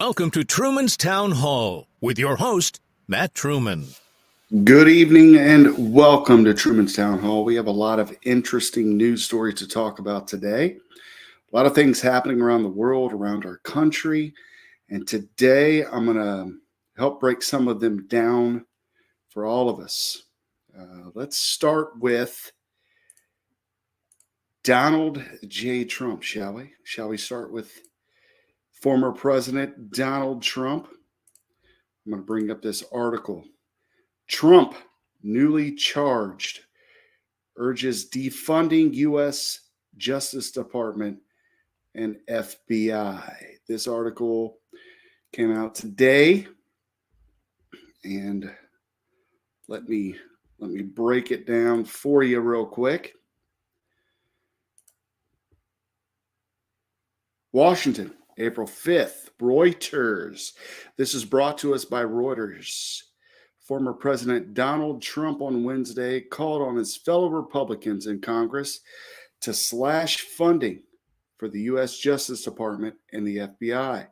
Welcome to Truman's Town Hall with your host, Matt Truman. Good evening and welcome to Truman's Town Hall. We have a lot of interesting news stories to talk about today. A lot of things happening around the world, around our country. And today I'm going to help break some of them down for all of us. Let's start with Donald J. Trump, shall we? Shall we start with former President Donald Trump? I'm going to bring up this article. Trump, newly charged, urges defunding U.S. Justice Department and FBI. This article came out today, and let me break it down for you real quick. Washington, April 5th, Reuters. This is brought to us by Reuters. Former President Donald Trump on Wednesday called on his fellow Republicans in Congress to slash funding for the U.S. Justice Department and the FBI.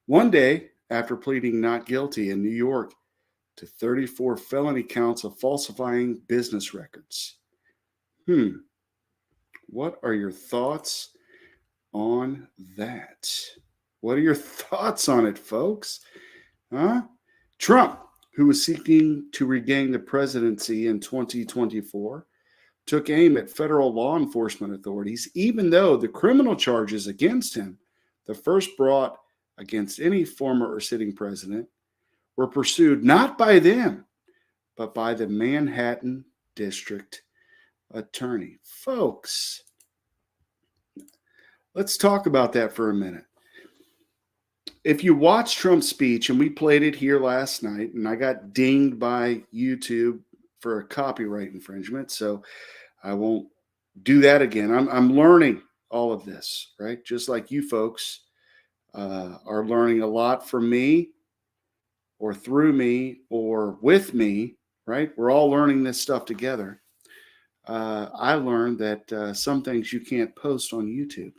One day after pleading not guilty in New York to 34 felony counts of falsifying business records. What are your thoughts on that? What are your thoughts on it, folks? Trump, who was seeking to regain the presidency in 2024, took aim at federal law enforcement authorities, even though the criminal charges against him, the first brought against any former or sitting president, were pursued not by them, but by the Manhattan District Attorney. Folks, let's talk about that for a minute. If you watch Trump's speech, and we played it here last night, and I got dinged by YouTube for a copyright infringement, so I won't do that again. I'm learning all of this, right? Just like you folks are learning a lot from me or through me or with me, right? We're all learning this stuff together. I learned that some things you can't post on YouTube,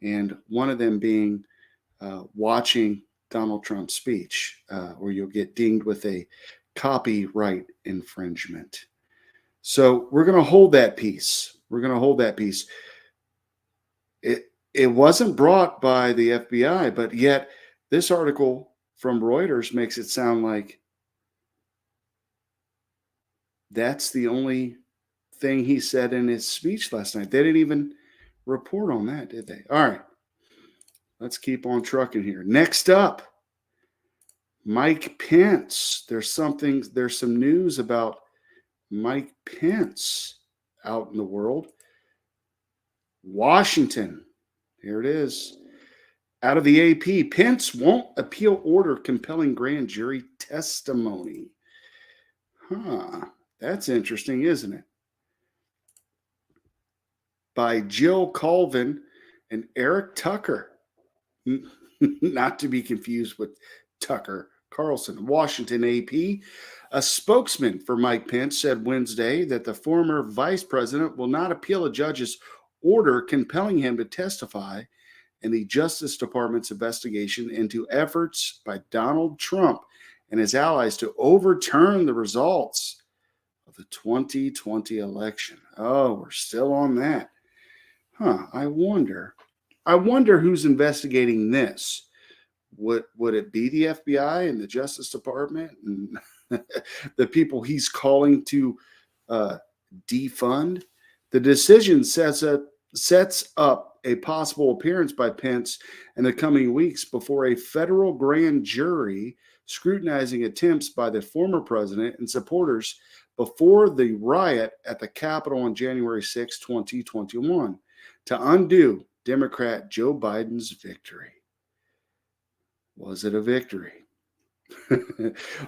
and one of them being watching Donald Trump's speech, or you'll get dinged with a copyright infringement. So we're going to hold that piece. It wasn't brought by the FBI, but yet this article from Reuters makes it sound like that's the only thing he said in his speech last night. They didn't even report on that, did they? All right. Let's keep on trucking here. Next up, Mike Pence. There's some news about Mike Pence out in the world. Washington. Here it is. Out of the AP, Pence won't appeal order compelling grand jury testimony. That's interesting, isn't it? By Jill Colvin and Eric Tucker. Not to be confused with Tucker Carlson. Washington AP. A spokesman for Mike Pence said Wednesday that the former vice president will not appeal a judge's order compelling him to testify in the Justice Department's investigation into efforts by Donald Trump and his allies to overturn the results of the 2020 election. Oh, we're still on that. I wonder who's investigating this. Would it be the FBI and the Justice Department and the people he's calling to defund? The decision sets up a possible appearance by Pence in the coming weeks before a federal grand jury scrutinizing attempts by the former president and supporters before the riot at the Capitol on January 6, 2021, to undo Democrat Joe Biden's victory. Was it a victory?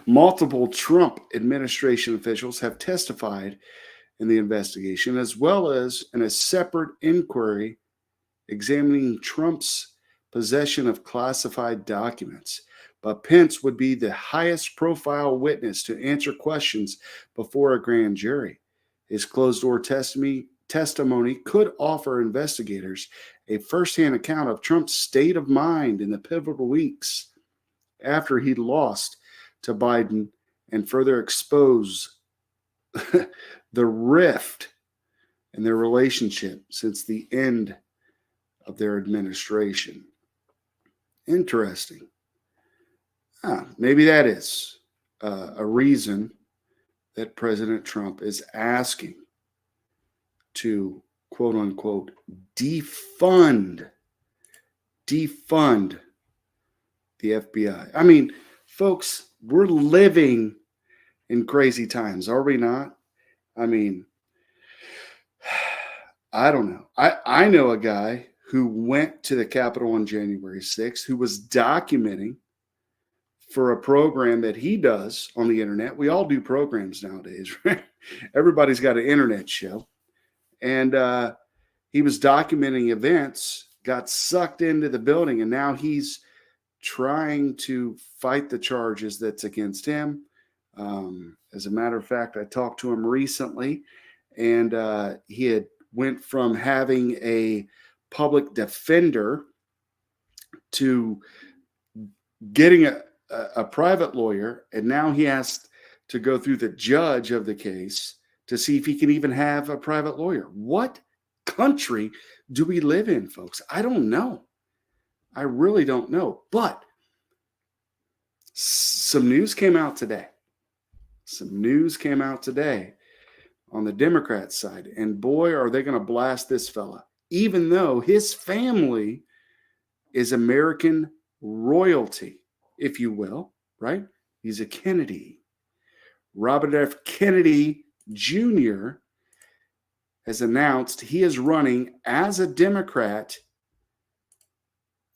Multiple Trump administration officials have testified in the investigation, as well as in a separate inquiry examining Trump's possession of classified documents. But Pence would be the highest profile witness to answer questions before a grand jury. His closed-door testimony could offer investigators a firsthand account of Trump's state of mind in the pivotal weeks after he lost to Biden and further expose the rift in their relationship since the end of their administration. Interesting. Maybe that is a reason that President Trump is asking to, quote unquote, defund the FBI. I mean, folks, we're living in crazy times, are we not? I mean, I don't know. I know a guy who went to the Capitol on January 6th who was documenting for a program that he does on the internet. We all do programs nowadays, right? Everybody's got an internet show. And he was documenting events, got sucked into the building, and now he's trying to fight the charges that's against him. As a matter of fact, I talked to him recently, and he had went from having a public defender to getting a private lawyer, and now he has to go through the judge of the case to see if he can even have a private lawyer. What country do we live in, folks? I don't know. I really don't know. But some news came out today. On the Democrat side. And boy, are they going to blast this fella, even though his family is American royalty, if you will, right? He's a Kennedy. Robert F. Kennedy Jr. has announced he is running as a Democrat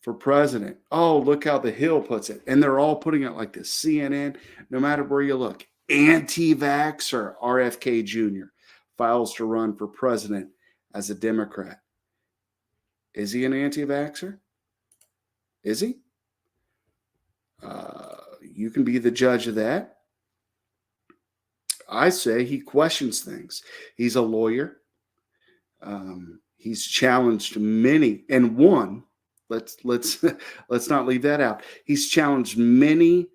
for president. Oh, look how the Hill puts it. And they're all putting it like this. CNN, no matter where you look. Anti-vaxxer RFK Jr. files to run for president as a Democrat. Is he an anti-vaxxer? Is he? You can be the judge of that. I say he questions things. He's a lawyer. He's challenged many, and one. Let's not leave that out. He's challenged many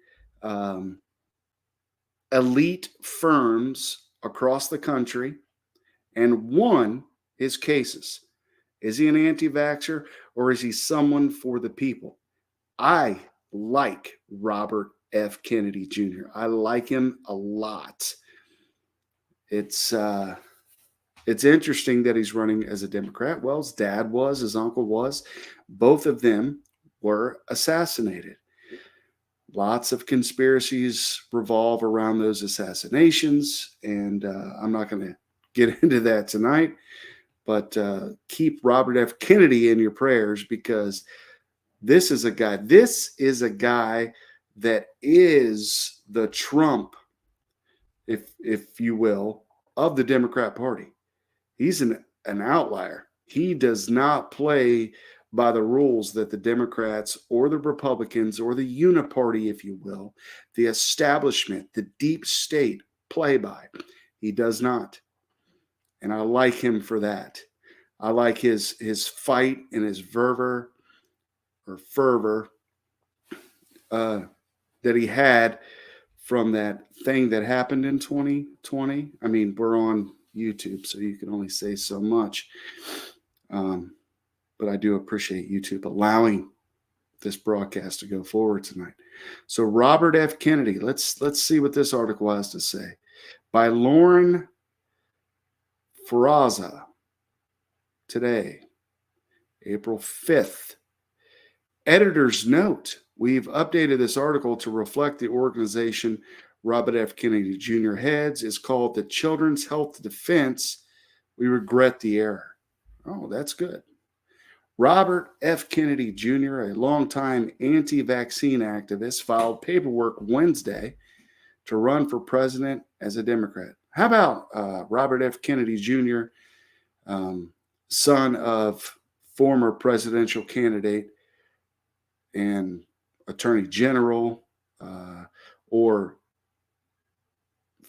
elite firms across the country, and won his cases. Is he an anti-vaxxer, or is he someone for the people? I like Robert F. Kennedy Jr. I like him a lot. It's interesting that he's running as a Democrat. Well, his dad was, his uncle was. Both of them were assassinated. Lots of conspiracies revolve around those assassinations, and I'm not going to get into that tonight, but keep Robert F. Kennedy in your prayers, because this is a guy that is the Trump, if you will, of the Democrat Party. He's an outlier. He does not play by the rules that the Democrats or the Republicans or the uniparty, if you will, the establishment, the deep state play by. He does not. And I like him for that. I like his fight and his fervor that he had from that thing that happened in 2020. I mean, we're on YouTube, so you can only say so much. But I do appreciate YouTube allowing this broadcast to go forward tonight. So Robert F. Kennedy, let's see what this article has to say. By Lauren Ferraza, today, April 5th. Editor's note: we've updated this article to reflect the organization Robert F. Kennedy Jr. heads is called the Children's Health Defense. We regret the error. Oh, that's good. Robert F. Kennedy Jr., a longtime anti-vaccine activist, filed paperwork Wednesday to run for president as a Democrat. How about Robert F. Kennedy Jr., son of former presidential candidate and attorney general, or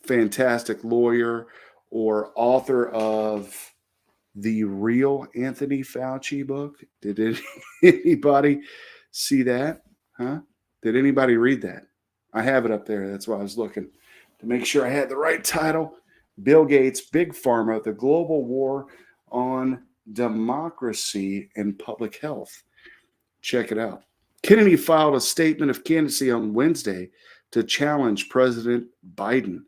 fantastic lawyer, or author of the Real Anthony Fauci book? Did anybody see that? Huh? Did anybody read that? I have it up there. That's why I was looking to make sure I had the right title. Bill Gates, Big Pharma, the Global War on Democracy and Public Health. Check it out. Kennedy filed a statement of candidacy on Wednesday to challenge President Biden,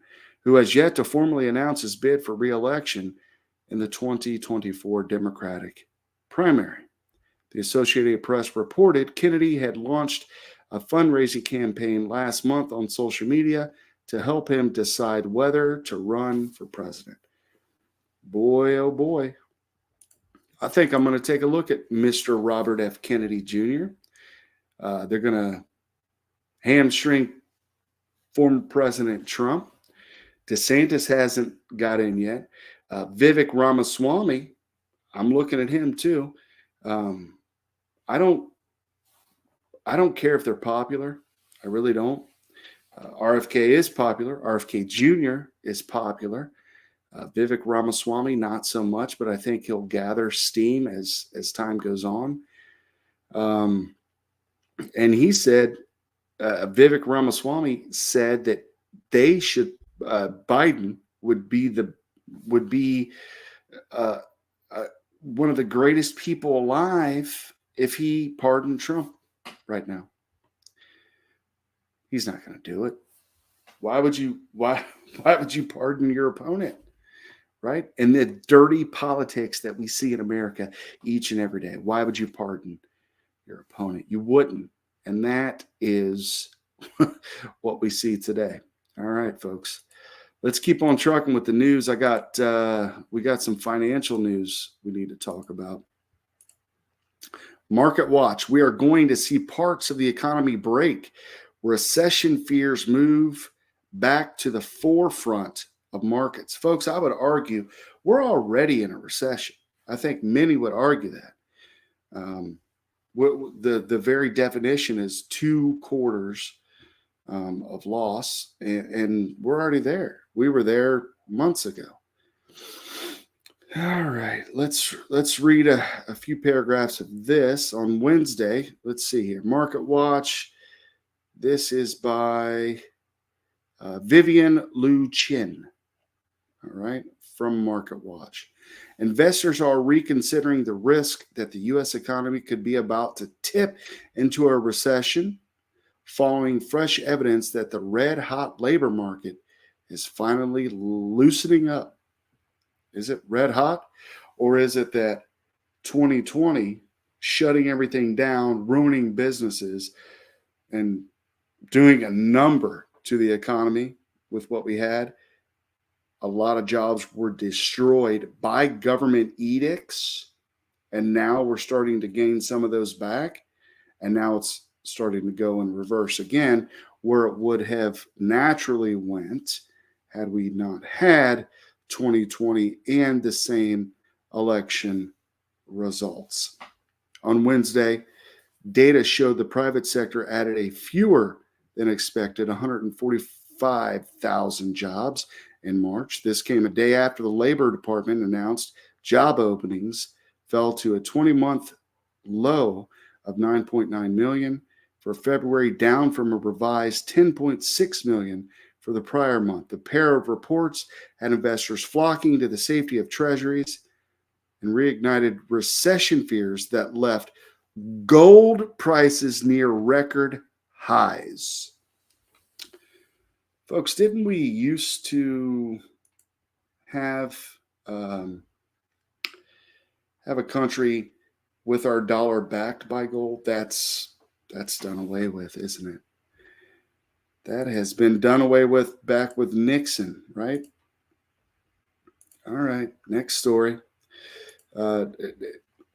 who has yet to formally announce his bid for re-election in the 2024 Democratic primary. The Associated Press reported Kennedy had launched a fundraising campaign last month on social media to help him decide whether to run for president. Boy, oh boy. I think I'm going to take a look at Mr. Robert F. Kennedy Jr. They're going to hamstring former President Trump. DeSantis hasn't got in yet. Vivek Ramaswamy, I'm looking at him too. I don't care if they're popular. I really don't. RFK is popular. RFK Jr. is popular. Vivek Ramaswamy, not so much, but I think he'll gather steam as time goes on. And he said, Vivek Ramaswamy said that they should, Biden would be one of the greatest people alive if he pardoned Trump right now. He's not going to do it. Why would you pardon your opponent? Right? And the dirty politics that we see in America each and every day. Why would you pardon your opponent? You wouldn't. And that is what we see today. All right, folks. Let's keep on trucking with the news. We got some financial news we need to talk about. Market watch. We are going to see parts of the economy break. Recession fears move back to the forefront of markets. Folks, I would argue we're already in a recession. I think many would argue that. The very definition is 2 quarters of loss, and we're already there. We were there months ago. All right, let's read a few paragraphs of this on Wednesday. Let's see here. Market Watch. This is by Vivian Lu Chin. All right, from Market Watch. Investors are reconsidering the risk that the U.S. economy could be about to tip into a recession following fresh evidence that the red-hot labor market is finally loosening up. Is it red hot, or is it that 2020 shutting everything down, ruining businesses, and doing a number to the economy with what we had? A lot of jobs were destroyed by government edicts, and now we're starting to gain some of those back, and now it's starting to go in reverse again, where it would have naturally went had we not had 2020 and the same election results. On Wednesday, data showed the private sector added a fewer than expected 145,000 jobs in March. This came a day after the Labor Department announced job openings fell to a 20-month low of 9.9 million for February, down from a revised 10.6 million for the prior month. The pair of reports had investors flocking to the safety of treasuries and reignited recession fears that left gold prices near record highs. Folks, didn't we used to have a country with our dollar backed by gold? That's done away with, isn't it? That has been done away with back with Nixon, right? All right, next story.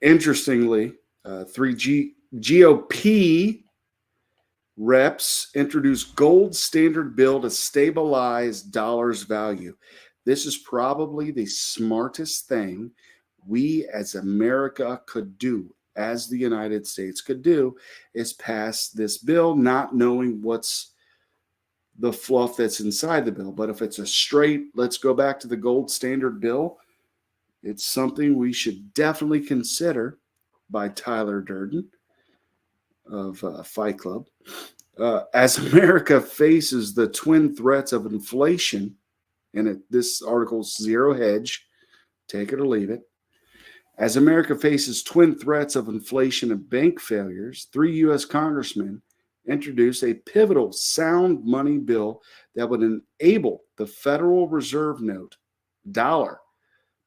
Interestingly, 3 GOP reps introduced gold standard bill to stabilize dollar's value. This is probably the smartest thing we as America could do, as the United States could do, is pass this bill, not knowing what's the fluff that's inside the bill. But if it's a straight, let's go back to the gold standard bill, it's something we should definitely consider, by Tyler Durden of Fight Club. As America faces the twin threats of inflation, and this article's zero hedge, take it or leave it. As America faces twin threats of inflation and bank failures, 3 U.S. congressmen introduced a pivotal sound money bill that would enable the Federal Reserve note, dollar,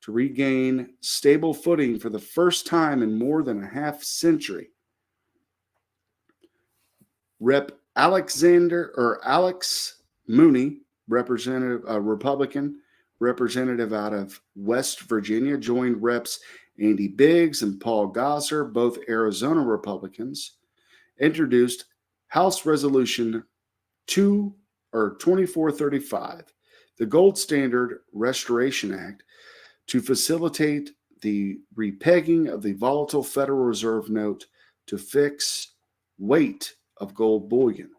to regain stable footing for the first time in more than a half century. Rep. Alex Mooney, Republican representative out of West Virginia, joined Reps Andy Biggs and Paul Gosar, both Arizona Republicans, introduced House Resolution 2435, the Gold Standard Restoration Act, to facilitate the repegging of the volatile Federal Reserve note to fix weight of gold bullion.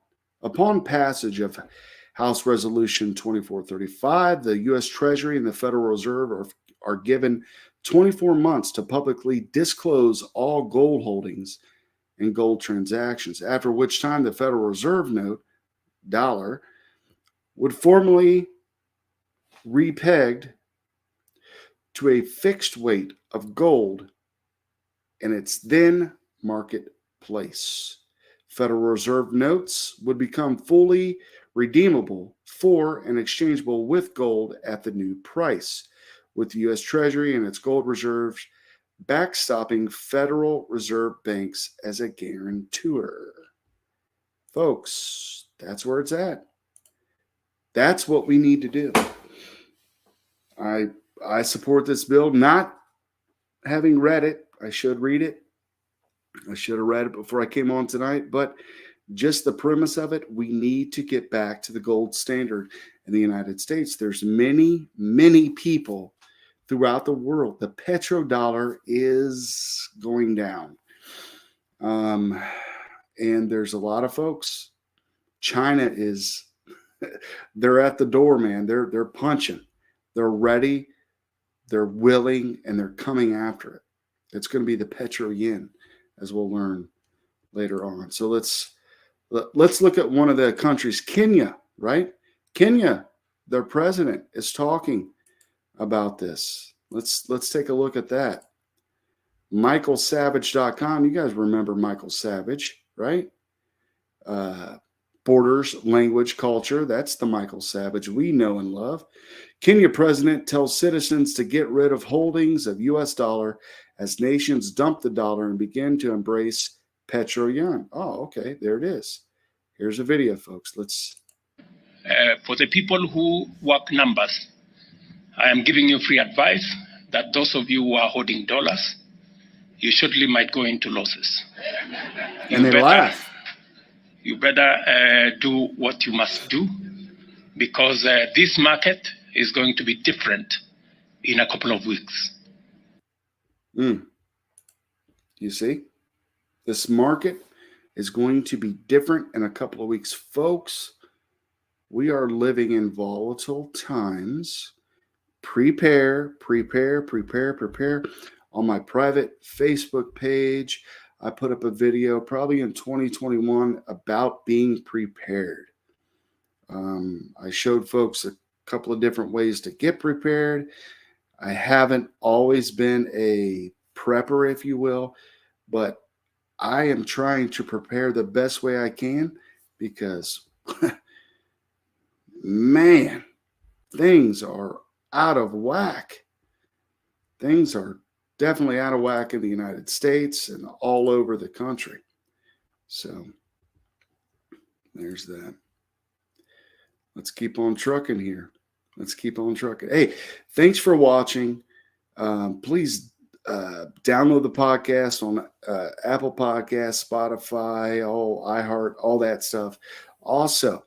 Upon passage of House Resolution 2435, the U.S. Treasury and the Federal Reserve are given 24 months to publicly disclose all gold holdings and gold transactions, after which time the Federal Reserve note, dollar, would formally repegged to a fixed weight of gold in its then market place. Federal Reserve notes would become fully redeemable for and exchangeable with gold at the new price, with the U.S. Treasury and its gold reserves backstopping Federal Reserve banks as a guarantor. Folks, that's where it's at. That's what we need to do. I support this bill, not having read it. I should read it. I should have read it before I came on tonight, but just the premise of it, we need to get back to the gold standard in the United States. There's many, many people throughout the world. The petrodollar is going down. And there's a lot of folks. China is, they're at the door, man. They're punching. They're ready. They're willing, and they're coming after it. It's going to be the petro yen, as we'll learn later on. So let's look at one of the countries, Kenya, right? Kenya, their president is talking about this. Let's take a look at that. MichaelSavage.com. You guys remember Michael Savage, right? Borders, language, culture. That's the Michael Savage we know and love. Kenya president tells citizens to get rid of holdings of U.S. dollar as nations dump the dollar and begin to embrace petro yen. Oh, okay. There it is. Here's a video, folks. For the people who work numbers, I am giving you free advice that those of you who are holding dollars, you surely might go into losses. And they laugh. You better do what you must do, because this market is going to be different in a couple of weeks. You see? This market is going to be different in a couple of weeks. Folks, we are living in volatile times. Prepare. On my private Facebook page, I put up a video probably in 2021 about being prepared. I showed folks a couple of different ways to get prepared. I haven't always been a prepper, if you will, but I am trying to prepare the best way I can because, man, things are out of whack. Things are definitely out of whack in the United States and all over the country. So there's that. Let's keep on trucking here. Hey, thanks for watching. Please download the podcast on Apple Podcasts, Spotify, iHeart, all that stuff. Also,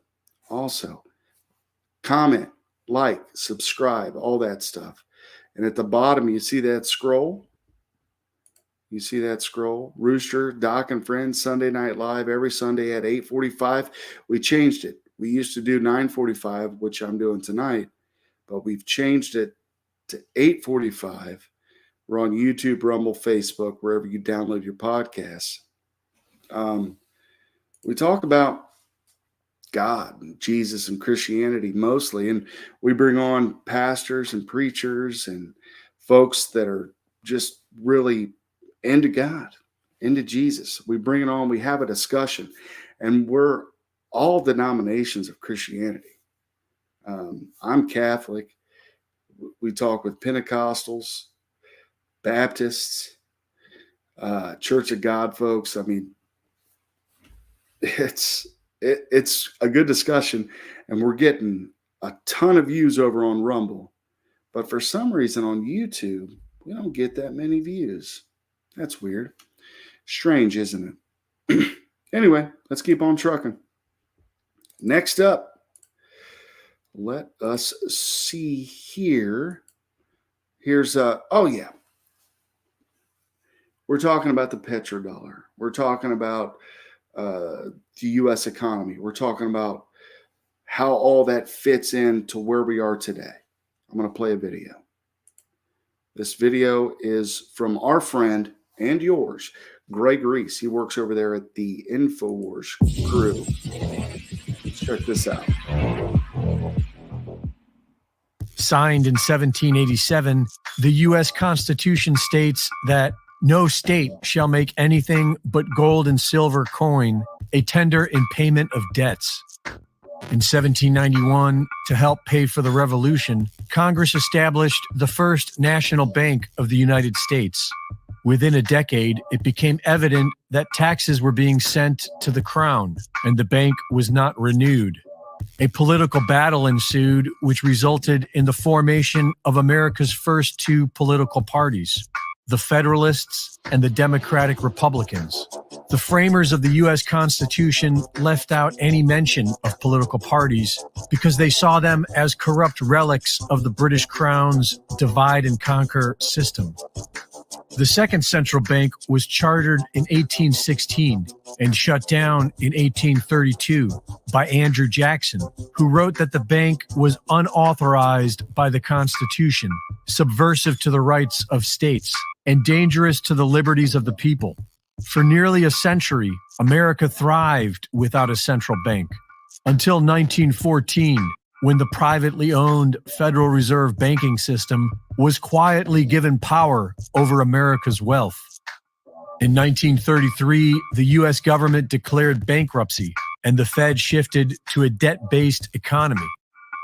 comment, like, subscribe, all that stuff. And at the bottom, you see that scroll? Rooster, Doc, and Friends, Sunday Night Live, every Sunday at 8:45. We changed it. We used to do 9:45, which I'm doing tonight, but we've changed it to 8:45. We're on YouTube, Rumble, Facebook, wherever you download your podcasts. We talk about God and Jesus and Christianity mostly. And we bring on pastors and preachers and folks that are just really into God, into Jesus. We bring it on, we have a discussion, and we're all denominations of Christianity. I'm Catholic. We talk with Pentecostals, Baptists, Church of God folks. I mean, it's a good discussion, and we're getting a ton of views over on Rumble. But for some reason on YouTube, we don't get that many views. That's weird. Strange, isn't it? Anyway, let's keep on trucking. Next up, let us see here. Here's oh yeah. We're talking about the petrodollar. We're talking about the U.S. economy. We're talking about how all that fits into where we are today. I'm going to play a video. This video is from our friend and yours, Greg Reese. He works over there at the InfoWars crew. Let's check this out. Signed in 1787, the U.S. Constitution states that no state shall make anything but gold and silver coin a tender in payment of debts. In 1791, to help pay for the Revolution, Congress established the first national bank of the United States. Within a decade, it became evident that taxes were being sent to the Crown, and the bank was not renewed. A political battle ensued, which resulted in the formation of America's first two political parties, the Federalists and the Democratic Republicans. The framers of the U.S. Constitution left out any mention of political parties because they saw them as corrupt relics of the British Crown's divide and conquer system. The second central bank was chartered in 1816 and shut down in 1832 by Andrew Jackson, who wrote that the bank was unauthorized by the Constitution, subversive to the rights of states, and dangerous to the liberties of the people. For nearly a century, America thrived without a central bank, until 1914, when the privately owned Federal Reserve banking system was quietly given power over America's wealth. In 1933, the U.S. government declared bankruptcy, and the Fed shifted to a debt-based economy.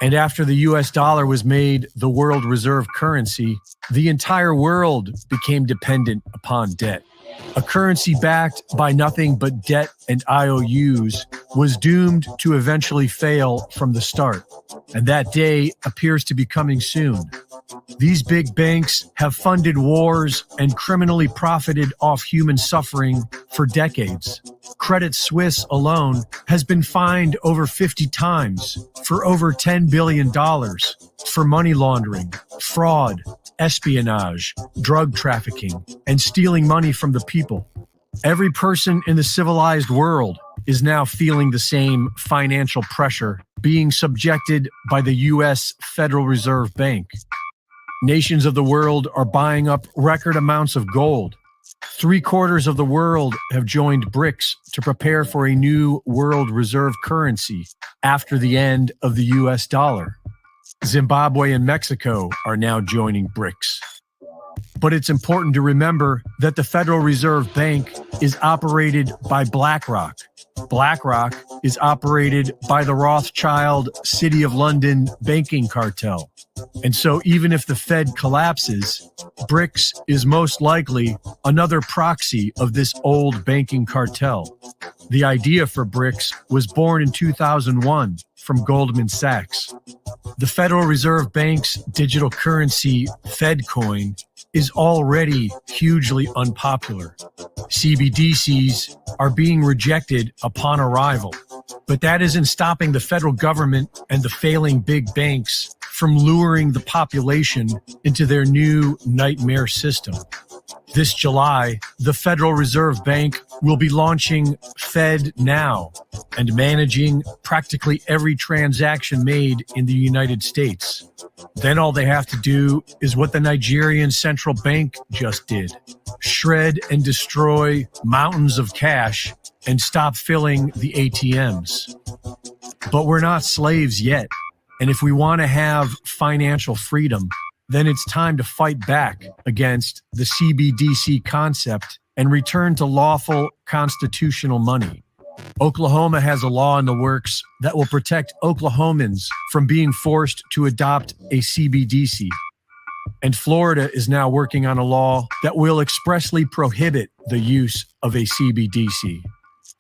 And after the U.S. dollar was made the world reserve currency, the entire world became dependent upon debt. A currency backed by nothing but debt and IOUs was doomed to eventually fail from the start, and that day appears to be coming soon. These big banks have funded wars and criminally profited off human suffering for decades. Credit Suisse alone has been fined over 50 times for over $10 billion for money laundering, fraud, espionage, drug trafficking, and stealing money from the people. Every person in the civilized world is now feeling the same financial pressure being subjected by the U.S. Federal Reserve Bank. Nations of the world are buying up record amounts of gold. 3/4 of the world have joined BRICS to prepare for a new world reserve currency after the end of the U.S. dollar. Zimbabwe and Mexico are now joining BRICS. But it's important to remember that the Federal Reserve Bank is operated by BlackRock. BlackRock is operated by the Rothschild City of London banking cartel. And so even if the Fed collapses, BRICS is most likely another proxy of this old banking cartel. The idea for BRICS was born in 2001 from Goldman Sachs. The Federal Reserve Bank's digital currency, FedCoin, is already hugely unpopular. CBDCs are being rejected upon arrival, but that isn't stopping the federal government and the failing big banks from luring the population into their new nightmare system. This July, the Federal Reserve Bank will be launching FedNow and managing practically every transaction made in the United States. Then all they have to do is what the Nigerian central bank just did: shred and destroy mountains of cash and stop filling the ATMs. But we're not slaves yet. And if we want to have financial freedom, then it's time to fight back against the CBDC concept and return to lawful constitutional money. Oklahoma has a law in the works that will protect Oklahomans from being forced to adopt a CBDC. And Florida is now working on a law that will expressly prohibit the use of a CBDC.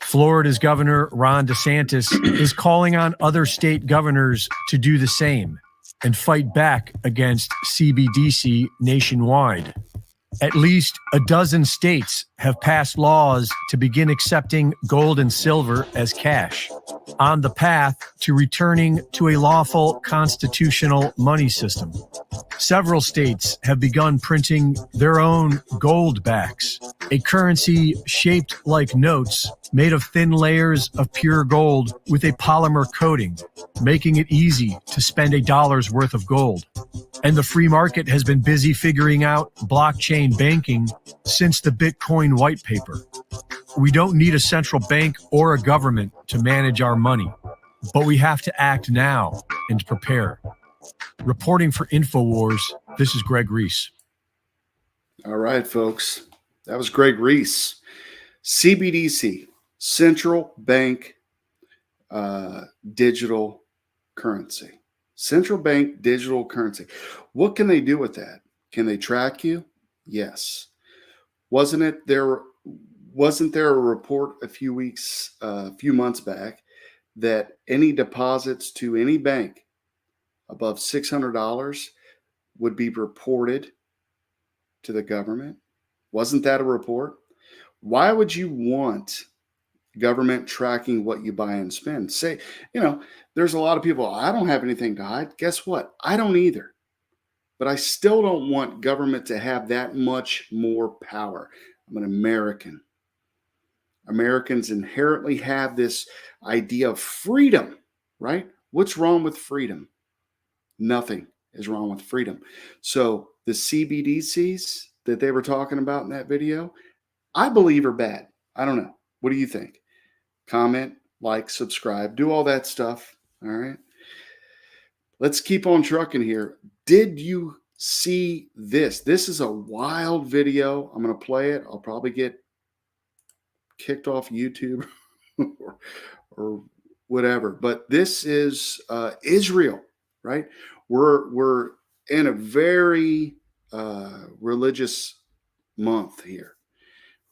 Florida's Governor Ron DeSantis is calling on other state governors to do the same and fight back against CBDC nationwide. At least a dozen states have passed laws to begin accepting gold and silver as cash, on the path to returning to a lawful constitutional money system. Several states have begun printing their own gold backs, a currency shaped like notes made of thin layers of pure gold with a polymer coating, making it easy to spend $1's worth of gold. And the free market has been busy figuring out blockchain banking since the Bitcoin white paper. We don't need a central bank or a government to manage our money, but we have to act now and prepare. Reporting for InfoWars, this is Greg Reese. All right, folks. That was Greg Reese. CBDC, Central Bank Digital Currency. Central Bank Digital Currency. What can they do with that? Can they track you? Yes. Wasn't there a report a few months back that any deposits to any bank above $600 would be reported to the government? Wasn't that a report? Why would you want government tracking what you buy and spend? Say, there's a lot of people, I don't have anything to hide. Guess what? I don't either. But I still don't want government to have that much more power. I'm an American. Americans inherently have this idea of freedom, right? What's wrong with freedom? Nothing is wrong with freedom. So the CBDCs that they were talking about in that video, I believe are bad. I don't know. What do you think? Comment, like, subscribe, do all that stuff. All right. Let's keep on trucking here. Did you see this? This is a wild video. I'm going to play it. I'll probably get kicked off YouTube or whatever. But this is Israel, right? We're in a very religious month here,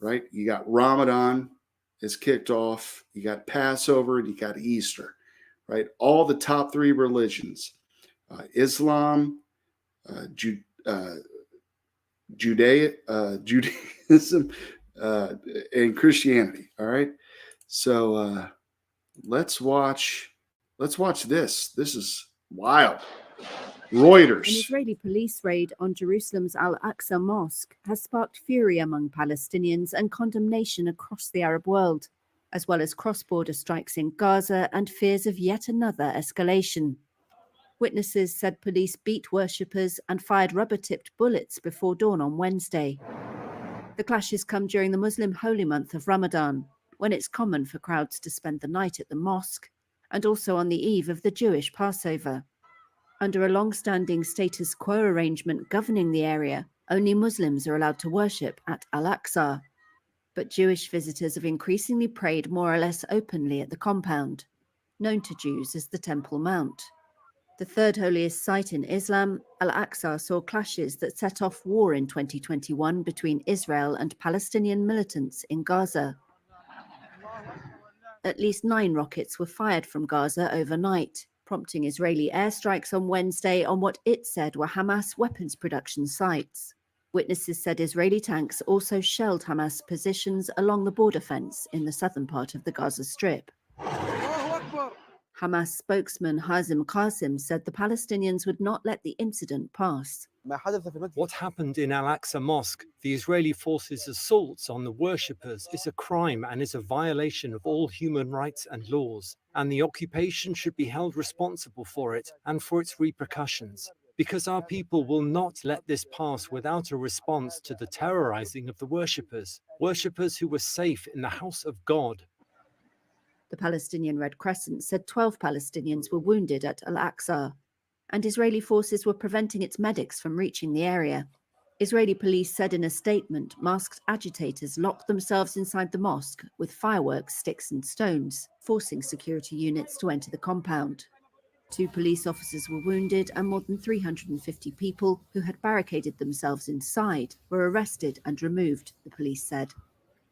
right? You got Ramadan is kicked off. You got Passover and you got Easter, right? All the top three religions, Islam, Judaism, and Christianity. All right. So let's watch this. This is wild. Reuters. An Israeli police raid on Jerusalem's Al-Aqsa Mosque has sparked fury among Palestinians and condemnation across the Arab world, as well as cross-border strikes in Gaza and fears of yet another escalation. Witnesses said police beat worshippers and fired rubber-tipped bullets before dawn on Wednesday. The clashes come during the Muslim holy month of Ramadan, when it's common for crowds to spend the night at the mosque, and also on the eve of the Jewish Passover. Under a long-standing status quo arrangement governing the area, only Muslims are allowed to worship at Al-Aqsa. But Jewish visitors have increasingly prayed more or less openly at the compound, known to Jews as the Temple Mount. The third holiest site in Islam, Al-Aqsa saw clashes that set off war in 2021 between Israel and Palestinian militants in Gaza. At least 9 rockets were fired from Gaza overnight, prompting Israeli airstrikes on Wednesday on what it said were Hamas weapons production sites. Witnesses said Israeli tanks also shelled Hamas positions along the border fence in the southern part of the Gaza Strip. Hamas spokesman Hazem Qasim said the Palestinians would not let the incident pass. What happened in Al-Aqsa Mosque, the Israeli forces' assaults on the worshippers, is a crime and is a violation of all human rights and laws, and the occupation should be held responsible for it and for its repercussions, because our people will not let this pass without a response to the terrorizing of the worshippers who were safe in the house of God. The Palestinian Red Crescent said 12 Palestinians were wounded at Al-Aqsa, and Israeli forces were preventing its medics from reaching the area. Israeli police said in a statement masked agitators locked themselves inside the mosque with fireworks, sticks and stones, forcing security units to enter the compound. 2 police officers were wounded and more than 350 people who had barricaded themselves inside were arrested and removed, the police said.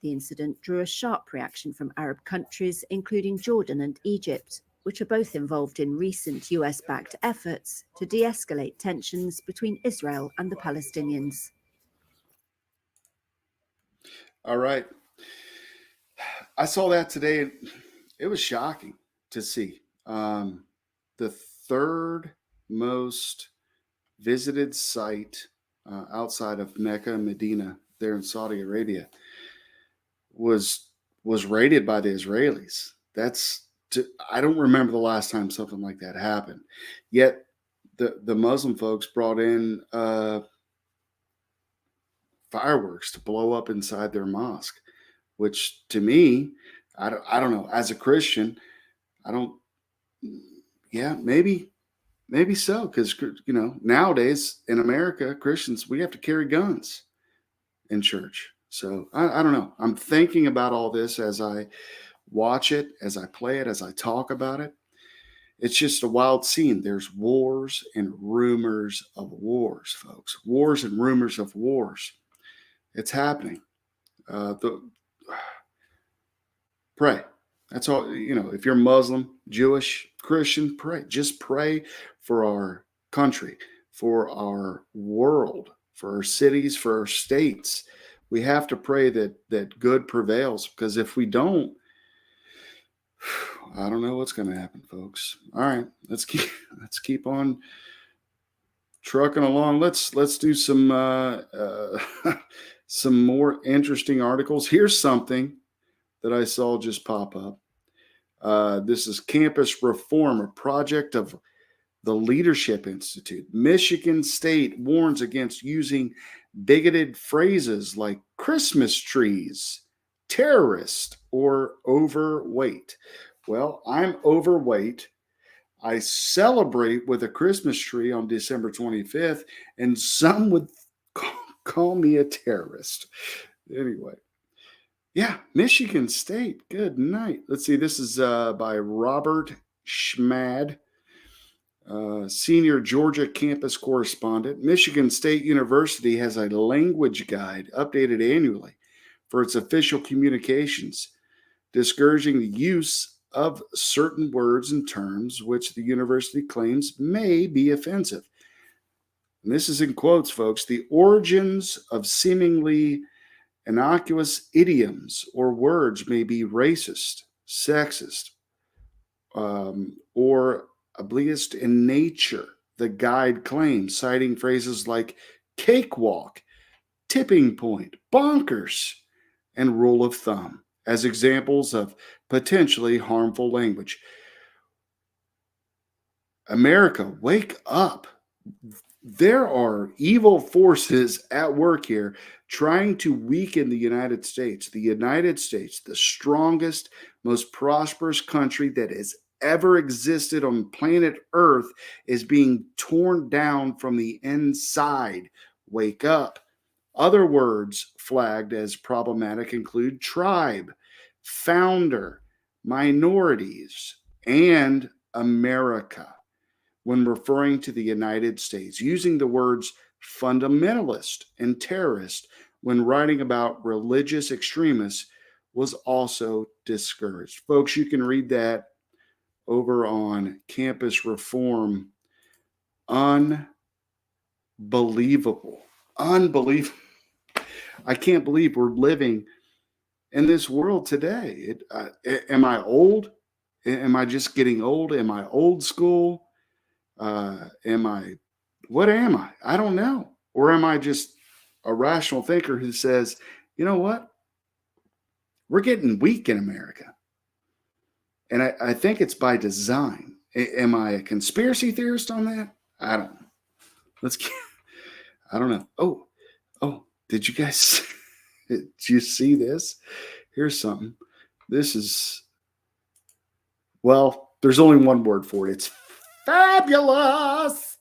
The incident drew a sharp reaction from Arab countries, including Jordan and Egypt, which are both involved in recent US-backed efforts to de-escalate tensions between Israel and the Palestinians. All right. I saw that today, and it was shocking to see. The third most visited site outside of Mecca and Medina there in Saudi Arabia was raided by the Israelis. I don't remember the last time something like that happened. Yet the Muslim folks brought in fireworks to blow up inside their mosque, which to me, I don't know. As a Christian, maybe so, because nowadays in America, Christians, we have to carry guns in church. So I don't know. I'm thinking about all this as I watch it, as I play it, as I talk about it. It's just a wild scene. There's wars and rumors of wars, folks. Wars and rumors of wars. It's happening. Pray. That's all. If you're Muslim, Jewish, Christian, pray. Just pray for our country, for our world, for our cities, for our states. We have to pray that good prevails, because if we don't, I don't know what's going to happen, folks. All right, let's keep on trucking along. Let's do some some more interesting articles. Here's something that I saw just pop up. This is Campus Reform, a project of the Leadership Institute. Michigan State warns against using bigoted phrases like Christmas trees, terrorist, or overweight. Well, I'm overweight. I celebrate with a Christmas tree on December 25th, and some would call me a terrorist. Anyway. Yeah, Michigan State. Good night. Let's see. This is by Robert Schmad, senior Georgia campus correspondent. Michigan State University has a language guide updated annually for its official communications, discouraging the use of certain words and terms which the university claims may be offensive. And this is in quotes, folks. The origins of seemingly innocuous idioms or words may be racist, sexist, or ableist in nature, the guide claims, citing phrases like cakewalk, tipping point, bonkers, and rule of thumb as examples of potentially harmful language. America, wake up. There are evil forces at work here trying to weaken the United States. The United States, the strongest, most prosperous country that has ever existed on planet Earth, is being torn down from the inside. Wake up. Other words flagged as problematic include tribe, founder, minorities, and America when referring to the United States, using the words fundamentalist and terrorist when writing about religious extremists was also discouraged. Folks, you can read that over on Campus Reform. Unbelievable. Unbelievable. I can't believe we're living in this world today. Am I old? Am I just getting old? Am I old school? What am I? I don't know. Or am I just a rational thinker who says, you know what? We're getting weak in America. And I think it's by design. Am I a conspiracy theorist on that? I don't know. I don't know. Oh, did you guys, did you see this? Here's something. This is Well, there's only one word for it. It's fabulous.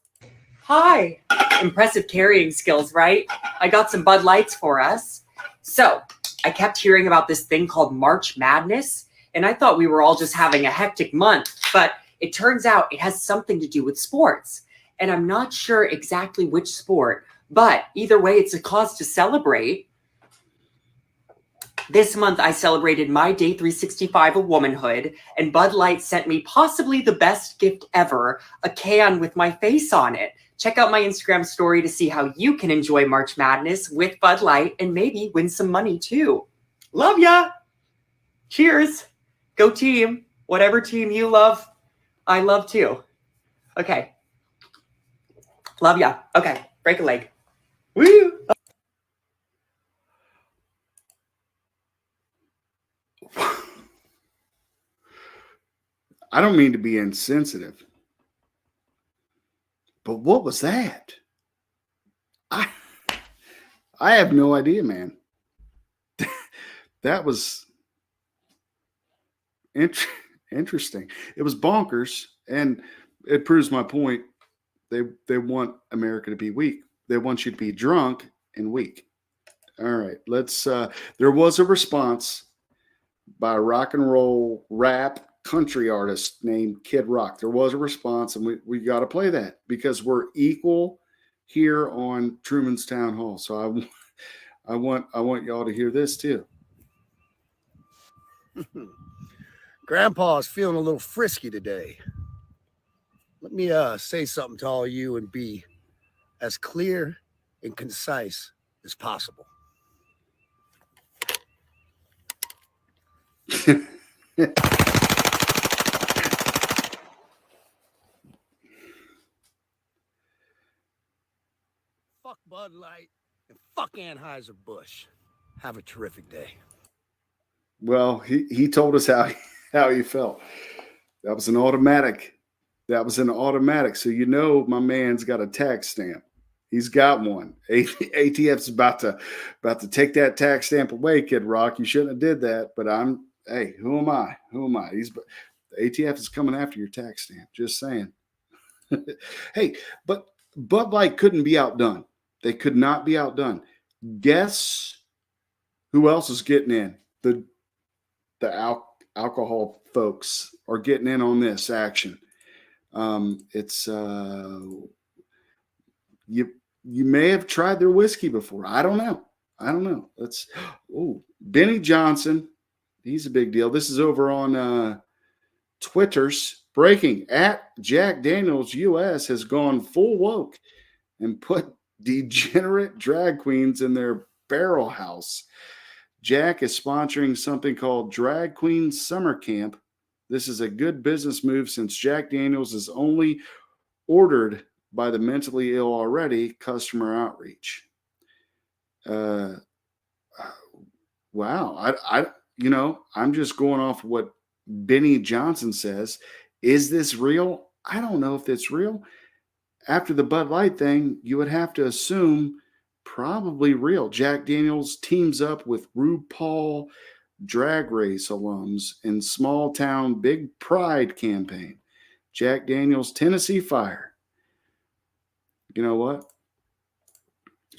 Hi. Impressive carrying skills, right? I got some Bud Lights for us. So, I kept hearing about this thing called March Madness, and I thought we were all just having a hectic month, but it turns out it has something to do with sports. And I'm not sure exactly which sport, but either way, it's a cause to celebrate. This month, I celebrated my day 365 of womanhood, and Bud Light sent me possibly the best gift ever, a can with my face on it. Check out my Instagram story to see how you can enjoy March Madness with Bud Light and maybe win some money too. Love ya! Cheers! Go team! Whatever team you love, I love too. Okay. Love ya. Okay, break a leg. Woo! I don't mean to be insensitive, but what was that? I have no idea, man. That was interesting. It was bonkers, and it proves my point. They want America to be weak. They want you to be drunk and weak. All right, let's. There was a response by a rock and roll rap country artist named Kid Rock. There was a response, and we got to play that because we're equal here on Truman's Town Hall. So I want y'all to hear this too. Grandpa's feeling a little frisky today. Let me say something to all you and be as clear and concise as possible. Fuck Bud Light and fuck Anheuser-Busch. Have a terrific day. Well, he told us how he felt. That was an automatic. So you know my man's got a tax stamp. He's got one. ATF's about to take that tax stamp away, Kid Rock. You shouldn't have did that. But hey, who am I? The ATF is coming after your tax stamp. Just saying. Hey, but Bud Light couldn't be outdone. They could not be outdone. Guess who else is getting in? The alcohol folks are getting in on this action. It's you may have tried their whiskey before. I don't know. Benny Johnson. He's a big deal. This is over on Twitter's breaking at Jack Daniels US has gone full woke and put degenerate drag queens in their barrel house. Jack is sponsoring something called Drag Queen Summer Camp. This is a good business move since Jack Daniels is only ordered by the mentally ill already. Customer outreach. Wow. I'm just going off what Benny Johnson says. Is this real? I don't know if it's real. After the Bud Light thing, you would have to assume probably real. Jack Daniels teams up with RuPaul Drag Race alums in small town Big Pride campaign. Jack Daniels Tennessee Fire. You know what?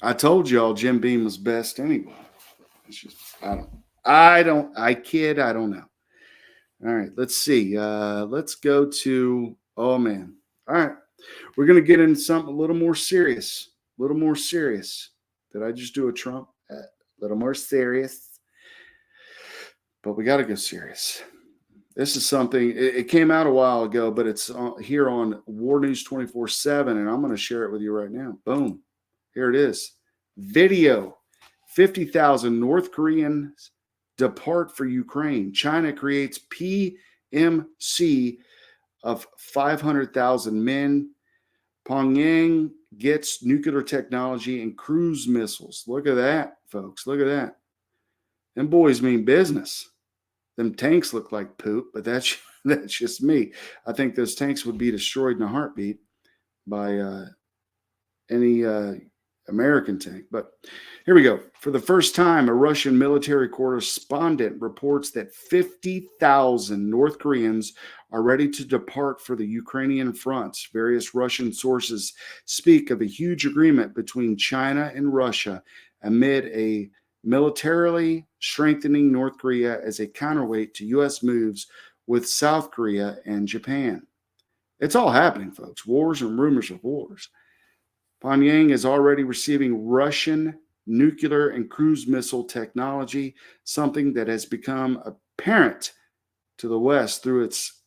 I told y'all Jim Beam was best anyway. It's just I don't know. All right, let's see. Let's go to oh man. All right. We're gonna get into something a little more serious. Did I just do a Trump? A little more serious. But we got to go serious. This is something, it came out a while ago, but it's here on War News 24/7, and I'm going to share it with you right now. Boom. Here it is. Video. 50,000 North Koreans depart for Ukraine. China creates PMC of 500,000 men. Pyongyang gets nuclear technology and cruise missiles. Look at that, folks. Look at that. Them boys mean business. Them tanks look like poop, but that's just me. I think those tanks would be destroyed in a heartbeat by any American tank. But here we go. For the first time, a Russian military correspondent reports that 50,000 North Koreans are ready to depart for the Ukrainian fronts. Various Russian sources speak of a huge agreement between China and Russia amid a militarily strengthening North Korea as a counterweight to U.S. moves with South Korea and Japan. It's all happening, folks. Wars and rumors of wars. Pyongyang is already receiving Russian nuclear and cruise missile technology, something that has become apparent to the West through its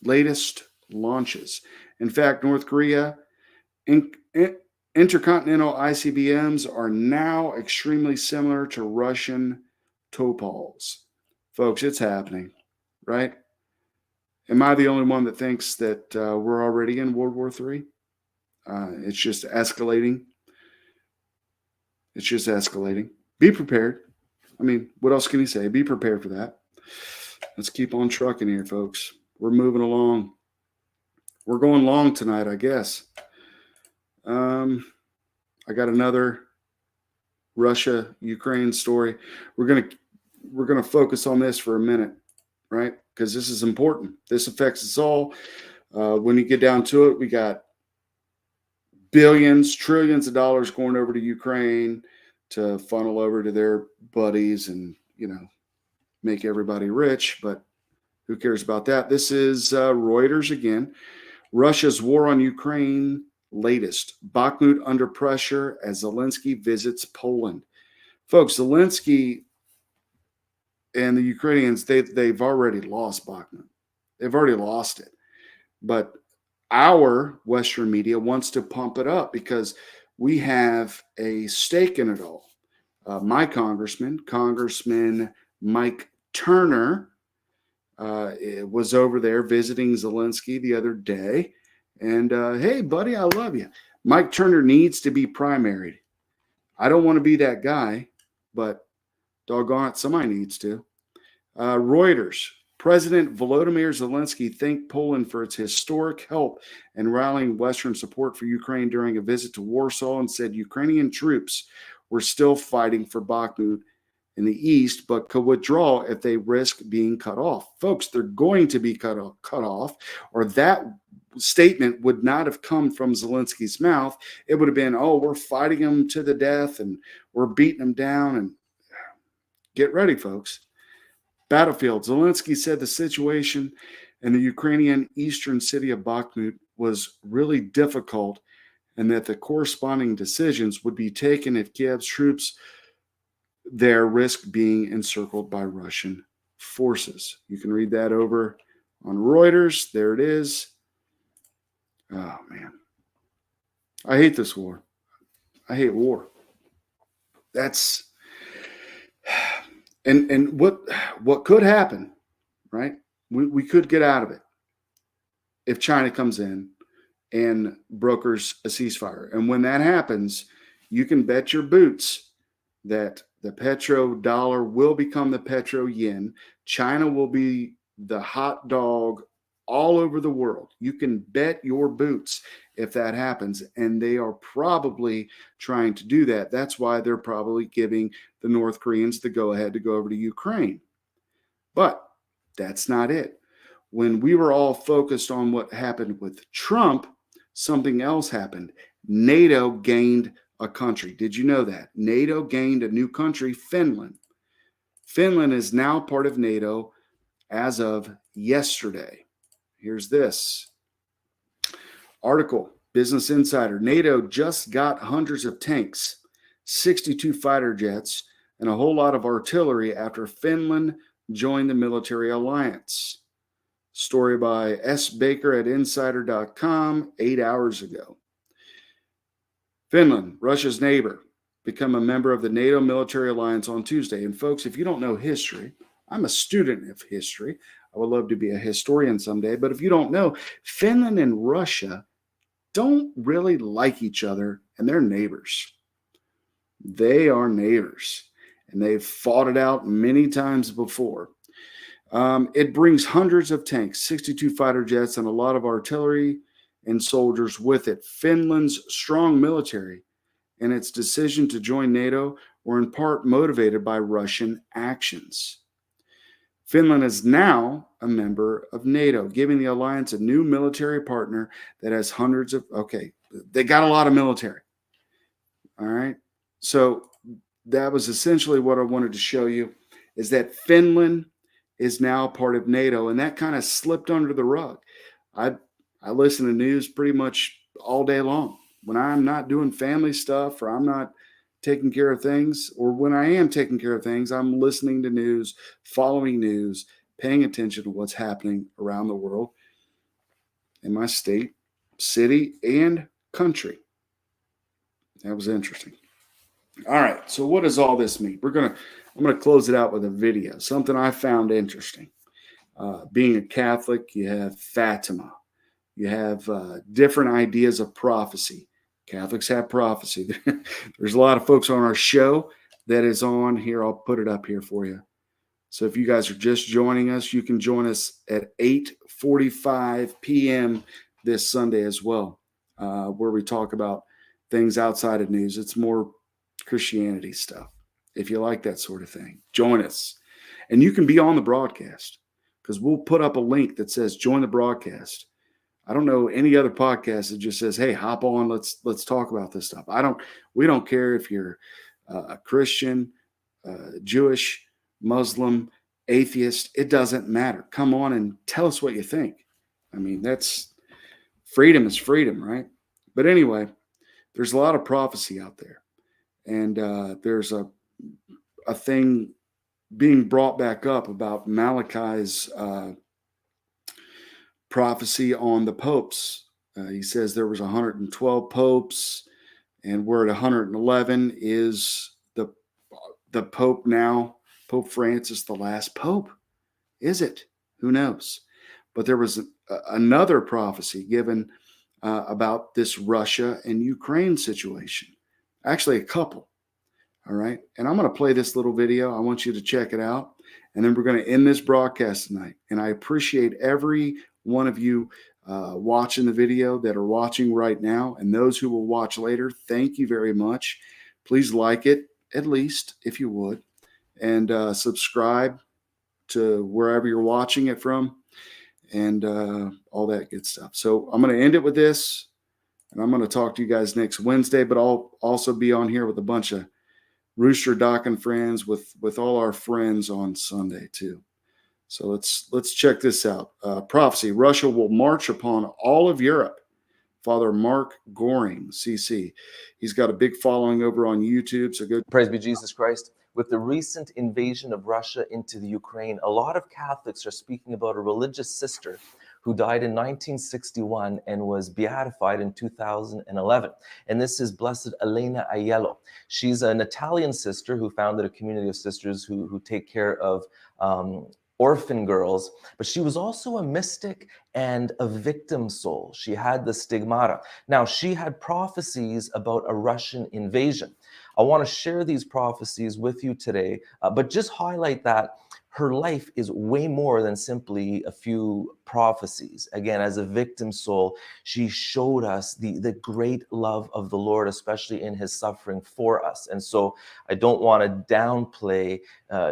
latest launches. In fact, North Korea intercontinental ICBMs are now extremely similar to Russian Topals. Folks, it's happening, right? Am I the only one that thinks that we're already in World War III? It's just escalating. It's just escalating. Be prepared. I mean, what else can you say? Be prepared for that. Let's keep on trucking here, folks. We're moving along. We're going long tonight, I guess. I got another Russia-Ukraine story. We're gonna focus on this for a minute, right? Because this is important. This affects us all. When you get down to it, we got billions, trillions of dollars going over to Ukraine to funnel over to their buddies and, make everybody rich. But who cares about that? This is Reuters again. Russia's war on Ukraine latest. Bakhmut under pressure as Zelensky visits Poland. Folks, Zelensky and the Ukrainians, they've already lost Bakhmut. They've already lost it. But our Western media wants to pump it up because we have a stake in it all. My Congressman Mike Turner, was over there visiting Zelensky the other day. And, hey, buddy, I love you. Mike Turner needs to be primaried. I don't want to be that guy, but doggone it, somebody needs to. Reuters. President Volodymyr Zelensky thanked Poland for its historic help in rallying Western support for Ukraine during a visit to Warsaw and said Ukrainian troops were still fighting for Bakhmut in the east, but could withdraw if they risk being cut off. Folks, they're going to be cut off, or that statement would not have come from Zelensky's mouth. It would have been, oh, we're fighting them to the death and we're beating them down. And get ready, folks. Battlefield. Zelensky said the situation in the Ukrainian eastern city of Bakhmut was really difficult and that the corresponding decisions would be taken if Kiev's troops there risk being encircled by Russian forces. You can read that over on Reuters. There it is. Oh, man. I hate this war. I hate war. That's... And what could happen, right? We could get out of it if China comes in and brokers a ceasefire. And when that happens, you can bet your boots that the petrodollar will become the petro yen. China will be the hot dog all over the world. You can bet your boots if that happens. And they are probably trying to do that. That's why they're probably giving the North Koreans the go-ahead to go over to Ukraine. But that's not it. When we were all focused on what happened with Trump, something else happened. NATO gained a country. Did you know that? NATO gained a new country, Finland. Finland is now part of NATO as of yesterday. Here's this article, Business Insider. NATO just got hundreds of tanks, 62 fighter jets, and a whole lot of artillery after Finland joined the military alliance. Story by S. Baker at Insider.com 8 hours ago. Finland, Russia's neighbor, become a member of the NATO military alliance on Tuesday. And folks, if you don't know history, I'm a student of history. I would love to be a historian someday. But if you don't know, Finland and Russia don't really like each other, and they're neighbors. They are neighbors, and they've fought it out many times before. It brings hundreds of tanks, 62 fighter jets, and a lot of artillery and soldiers with it. Finland's strong military and its decision to join NATO were in part motivated by Russian actions. Finland is now a member of NATO, giving the alliance a new military partner that has hundreds of, okay, they got a lot of military. All right. So that was essentially what I wanted to show you, is that Finland is now part of NATO, and that kind of slipped under the rug. I listen to news pretty much all day long. When I'm not doing family stuff, or I'm not taking care of things, or when I am taking care of things, I'm listening to news, following news, paying attention to what's happening around the world, in my state, city, and country. That was interesting. All right, so what does all this mean? I'm gonna close it out with a video, something I found interesting. Being a Catholic, you have Fatima, you have different ideas of prophecy. Catholics have prophecy. There's a lot of folks on our show that is on here. I'll put it up here for you. So if you guys are just joining us, you can join us at 8:45 p.m. this Sunday as well, where we talk about things outside of news. It's more Christianity stuff. If you like that sort of thing, join us. And you can be on the broadcast, because we'll put up a link that says join the broadcast. I don't know any other podcast that just says, hey, hop on, let's talk about this stuff. We don't care if you're a Christian, Jewish, Muslim, atheist. It doesn't matter. Come on and tell us what you think. I mean, that's freedom is freedom, right? But anyway, there's a lot of prophecy out there. And there's a thing being brought back up about Malachi's prophecy on the popes. He says there was 112 popes, and we're at 111. Is the Pope now, Pope Francis, the last Pope? Is it? Who knows? But there was another prophecy given about this Russia and Ukraine situation. Actually, a couple. All right. And I'm going to play this little video. I want you to check it out. And then we're going to end this broadcast tonight. And I appreciate every one of you watching the video, that are watching right now, and those who will watch later. Thank you very much. Please like it, at least, if you would. And subscribe to wherever you're watching it from, and all that good stuff. So I'm going to end it with this. And I'm going to talk to you guys next Wednesday, but I'll also be on here with a bunch of Rooster Doc and friends, with all our friends on Sunday too. So let's check this out. Prophecy: Russia will march upon all of Europe. Father Mark Goring, CC. He's got a big following over on YouTube. So go. Praise be Jesus Christ. With the recent invasion of Russia into the Ukraine, a lot of Catholics are speaking about a religious sister who died in 1961 and was beatified in 2011. And this is Blessed Elena Aiello. She's an Italian sister who founded a community of sisters who take care of orphan girls, but she was also a mystic and a victim soul. She had the stigmata. Now, she had prophecies about a Russian invasion. I want to share these prophecies with you today, but just highlight that her life is way more than simply a few prophecies. Again, as a victim soul, she showed us the great love of the Lord, especially in his suffering for us. And so I don't want to downplay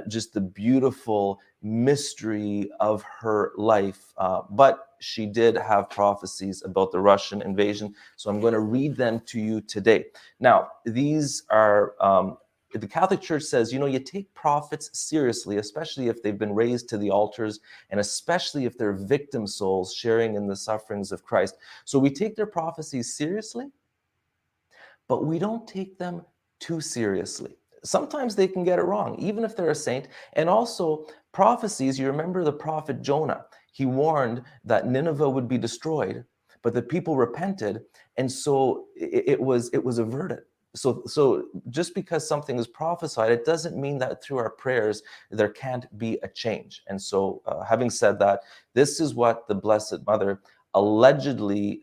just the beautiful mystery of her life, but she did have prophecies about the Russian invasion. So I'm going to read them to you today. Now, these are the Catholic Church says, you take prophets seriously, especially if they've been raised to the altars, and especially if they're victim souls sharing in the sufferings of Christ. So we take their prophecies seriously, but we don't take them too seriously. Sometimes they can get it wrong, even if they're a saint. And also prophecies, you remember the prophet Jonah. He warned that Nineveh would be destroyed, but the people repented, and so it was averted. So just because something is prophesied, it doesn't mean that through our prayers there can't be a change. And so having said that, this is what the Blessed Mother allegedly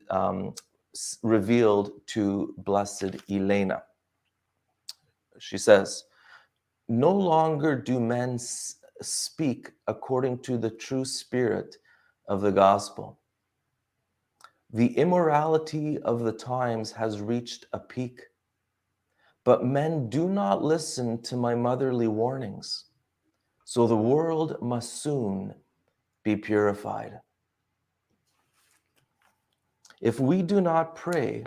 revealed to Blessed Elena. She says, "No longer do men speak according to the true spirit of the gospel. The immorality of the times has reached a peak. But men do not listen to my motherly warnings. So the world must soon be purified. If we do not pray,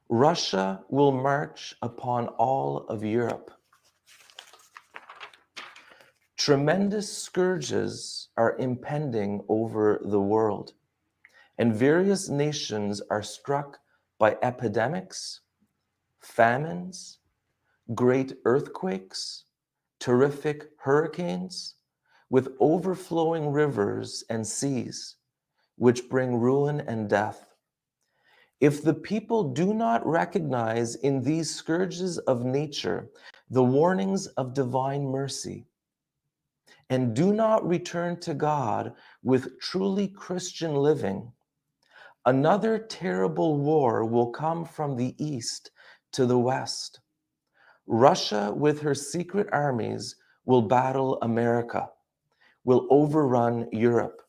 Russia will march upon all of Europe. Tremendous scourges are impending over the world, and various nations are struck by epidemics, famines, great earthquakes, terrific hurricanes, with overflowing rivers and seas, which bring ruin and death. If the people do not recognize in these scourges of nature the warnings of divine mercy, and do not return to God with truly Christian living, another terrible war will come from the east to the west. Russia, with her secret armies, will battle America, will overrun Europe.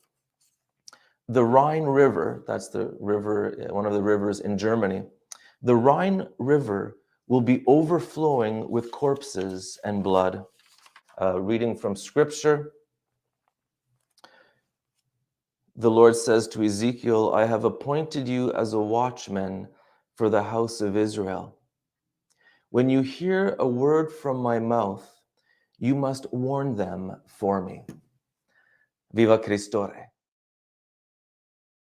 The Rhine River, that's the river, one of the rivers in Germany, the Rhine River will be overflowing with corpses and blood. Reading from Scripture, the Lord says to Ezekiel, I have appointed you as a watchman for the house of Israel. When you hear a word from my mouth, you must warn them for me. Viva Christore.